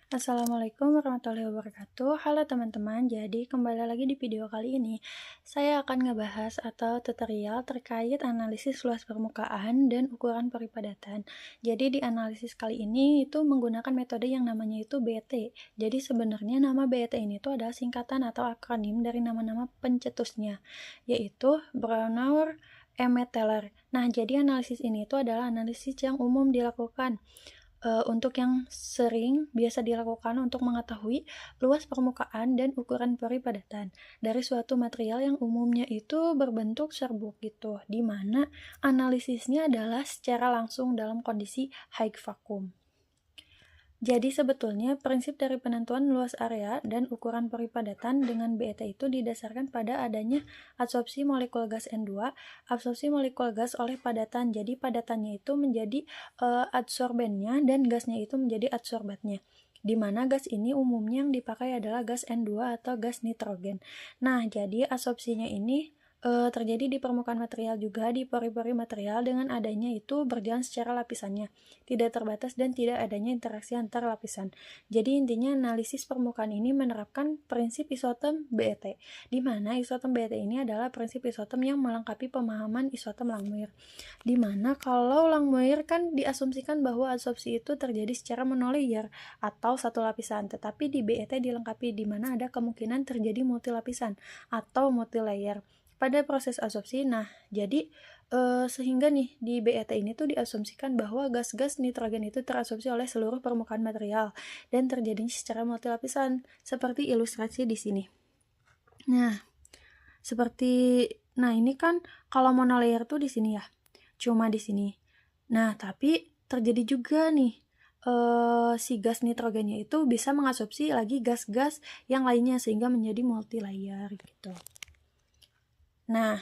Assalamualaikum warahmatullahi wabarakatuh. Halo teman-teman, jadi kembali lagi di video kali ini. Saya akan ngebahas atau tutorial terkait analisis luas permukaan dan ukuran peripadatan. Jadi di analisis kali ini itu menggunakan metode yang namanya itu BET. Jadi sebenarnya nama BET ini tuh adalah singkatan atau akronim dari nama-nama pencetusnya, yaitu Brownout, Emmett Taylor. Nah, jadi analisis ini itu adalah analisis yang umum dilakukan untuk yang sering biasa dilakukan untuk mengetahui luas permukaan dan ukuran peripadatan dari suatu material yang umumnya itu berbentuk serbuk gitu, di mana analisisnya adalah secara langsung dalam kondisi high vacuum. Jadi sebetulnya prinsip dari penentuan luas area dan ukuran peripadatan dengan BET itu didasarkan pada adanya adsorpsi molekul gas N2, absorpsi molekul gas oleh padatan. Jadi padatannya itu menjadi adsorbennya dan gasnya itu menjadi adsorbatnya. Di mana gas ini umumnya yang dipakai adalah gas N2 atau gas nitrogen. Nah, jadi adsorpsinya ini terjadi di permukaan material juga di pori-pori material dengan adanya itu berjalan secara lapisannya, tidak terbatas dan tidak adanya interaksi antar lapisan. Jadi intinya analisis permukaan ini menerapkan prinsip isotom BET, di mana isotom BET ini adalah prinsip isotom yang melengkapi pemahaman isotom Langmuir. Di mana kalau Langmuir kan diasumsikan bahwa adsorpsi itu terjadi secara monolayer atau satu lapisan, tetapi di BET dilengkapi di mana ada kemungkinan terjadi multilapisan atau multilayer pada proses adsorpsi. Nah, jadi sehingga nih di BET ini tuh diasumsikan bahwa gas-gas nitrogen itu terabsorpsi oleh seluruh permukaan material dan terjadinya secara multilapisan seperti ilustrasi di sini. Nah, ini kan kalau monolayer tuh di sini ya, cuma di sini. Nah, tapi terjadi juga nih si gas nitrogennya itu bisa mengabsorpsi lagi gas-gas yang lainnya sehingga menjadi multilayer gitu. Nah,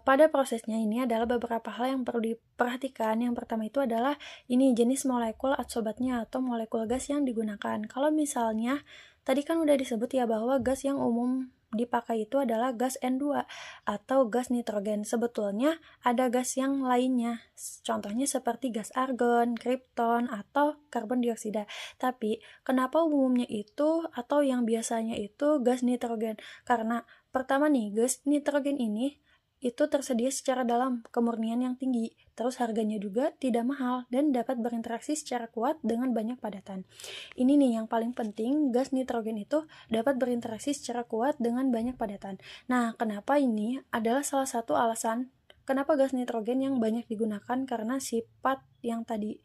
pada prosesnya ini adalah beberapa hal yang perlu diperhatikan. Yang pertama itu adalah ini jenis molekul adsorbatnya atau molekul gas yang digunakan. Kalau misalnya tadi kan udah disebut ya bahwa gas yang umum dipakai itu adalah gas N2 atau gas nitrogen. Sebetulnya ada gas yang lainnya, contohnya seperti gas argon, kripton, atau karbon dioksida. Tapi kenapa umumnya itu atau yang biasanya itu gas nitrogen? Karena pertama nih, gas nitrogen ini itu tersedia secara dalam kemurnian yang tinggi, terus harganya juga tidak mahal dan dapat berinteraksi secara kuat dengan banyak padatan. Ini nih yang paling penting, gas nitrogen itu dapat berinteraksi secara kuat dengan banyak padatan. Nah, kenapa ini adalah salah satu alasan kenapa gas nitrogen yang banyak digunakan karena sifat yang tadi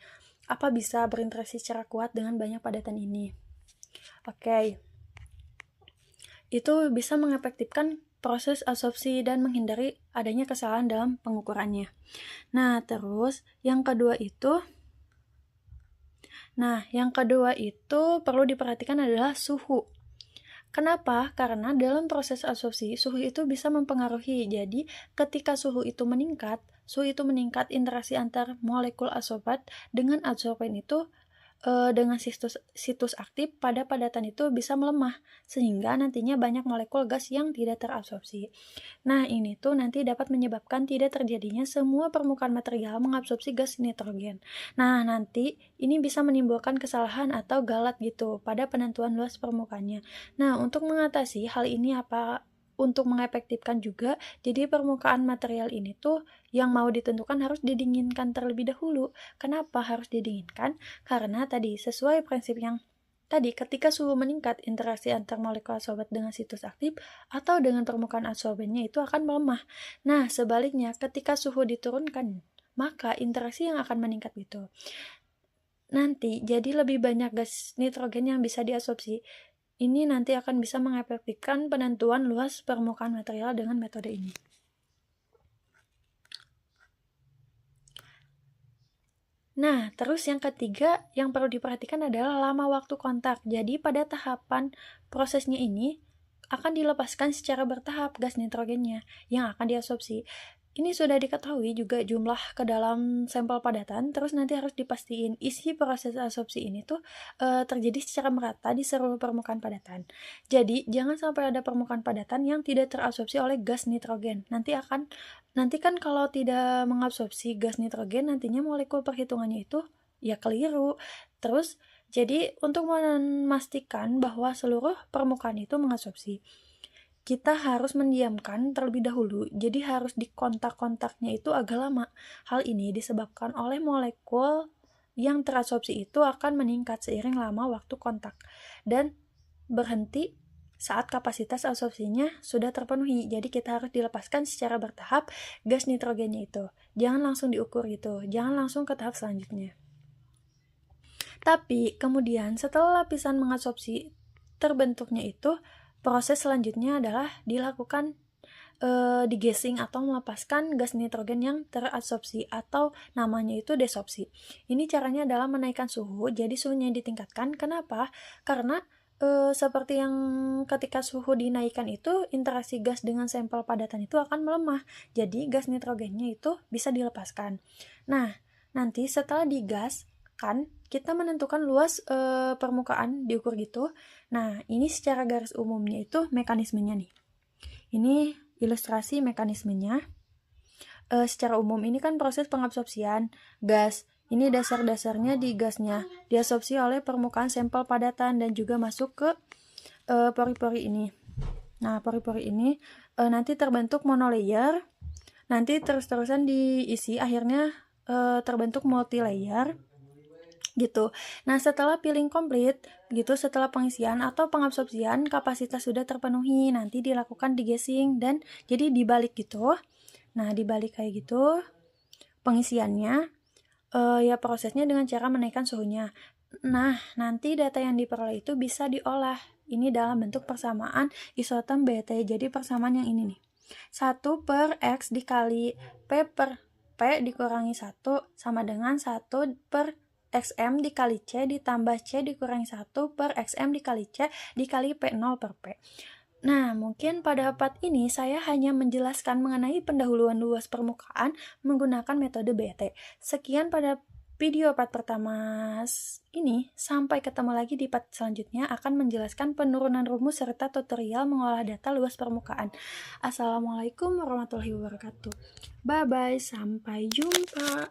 bisa berinteraksi secara kuat dengan banyak padatan ini. Oke. Itu bisa mengefektifkan proses adsorpsi dan menghindari adanya kesalahan dalam pengukurannya. Nah, terus yang kedua itu perlu diperhatikan adalah suhu. Kenapa? Karena dalam proses adsorpsi, suhu itu bisa mempengaruhi. Jadi, ketika suhu itu meningkat, interaksi antar molekul adsorbat dengan adsorben itu dengan situs aktif pada padatan itu bisa melemah, sehingga nantinya banyak molekul gas yang tidak terabsorpsi. Nah, ini tuh nanti dapat menyebabkan tidak terjadinya semua permukaan material mengabsorpsi gas nitrogen. Nah, nanti ini bisa menimbulkan kesalahan atau galat gitu pada penentuan luas permukaannya. Nah, untuk mengatasi hal ini untuk mengefektifkan juga, jadi permukaan material ini tuh yang mau ditentukan harus didinginkan terlebih dahulu. Kenapa harus didinginkan? Karena tadi sesuai prinsip yang tadi, ketika suhu meningkat, interaksi antar molekul adsorbat dengan situs aktif atau dengan permukaan adsorbennya itu akan melemah. Nah, sebaliknya, ketika suhu diturunkan, maka interaksi yang akan meningkat gitu. Nanti, jadi lebih banyak gas nitrogen yang bisa diabsorpsi. Ini nanti akan bisa mengefektifkan penentuan luas permukaan material dengan metode ini. Nah, terus yang ketiga yang perlu diperhatikan adalah lama waktu kontak. Jadi pada tahapan prosesnya ini akan dilepaskan secara bertahap gas nitrogennya yang akan diabsorpsi. Ini sudah diketahui juga jumlah ke dalam sampel padatan, terus nanti harus dipastiin isi proses absorpsi ini tuh terjadi secara merata di seluruh permukaan padatan. Jadi, jangan sampai ada permukaan padatan yang tidak terabsorpsi oleh gas nitrogen. Nanti kan kalau tidak mengabsorpsi gas nitrogen, nantinya molekul perhitungannya itu ya keliru. Terus jadi untuk memastikan bahwa seluruh permukaan itu mengadsorpsi, kita harus mendiamkan terlebih dahulu, jadi harus di kontak-kontaknya itu agak lama. Hal ini disebabkan oleh molekul yang teradsorpsi itu akan meningkat seiring lama waktu kontak dan berhenti saat kapasitas absorpsinya sudah terpenuhi. Jadi kita harus dilepaskan secara bertahap gas nitrogennya itu. Jangan langsung diukur gitu, jangan langsung ke tahap selanjutnya. Tapi kemudian setelah lapisan mengadsorpsi terbentuknya itu, proses selanjutnya adalah dilakukan degassing atau melepaskan gas nitrogen yang teradsorpsi atau namanya itu desorpsi. Ini caranya adalah menaikkan suhu, jadi suhunya ditingkatkan. Kenapa? Karena seperti yang ketika suhu dinaikkan itu, interaksi gas dengan sampel padatan itu akan melemah. Jadi gas nitrogennya itu bisa dilepaskan. Nah, nanti setelah digas kan kita menentukan luas permukaan diukur gitu. Nah, ini secara garis umumnya itu mekanismenya nih. Ini ilustrasi mekanismenya. Secara umum ini kan proses pengabsorpsian gas. Ini dasar-dasarnya di gasnya diabsorpsi oleh permukaan sampel padatan dan juga masuk ke pori-pori ini. Nah, pori-pori ini nanti terbentuk monolayer. Nanti terus-terusan diisi, akhirnya terbentuk multilayer gitu. Nah, setelah peeling komplit gitu, setelah pengisian atau pengabsorpsian kapasitas sudah terpenuhi, nanti dilakukan degassing dan jadi dibalik gitu. Nah, dibalik kayak gitu pengisiannya, ya prosesnya dengan cara menaikkan suhunya. Nah, nanti data yang diperoleh itu bisa diolah. Ini dalam bentuk persamaan isoton BT. Jadi persamaan yang ini nih. 1 per X dikali P per P dikurangi 1 sama dengan 1 per XM dikali C ditambah C dikurangi 1 per XM dikali C dikali P0 per P. Nah, mungkin pada part ini saya hanya menjelaskan mengenai pendahuluan luas permukaan menggunakan metode BT. Sekian pada video part pertama ini. Sampai ketemu lagi di part selanjutnya akan menjelaskan penurunan rumus serta tutorial mengolah data luas permukaan. Assalamualaikum warahmatullahi wabarakatuh. Bye-bye, sampai jumpa.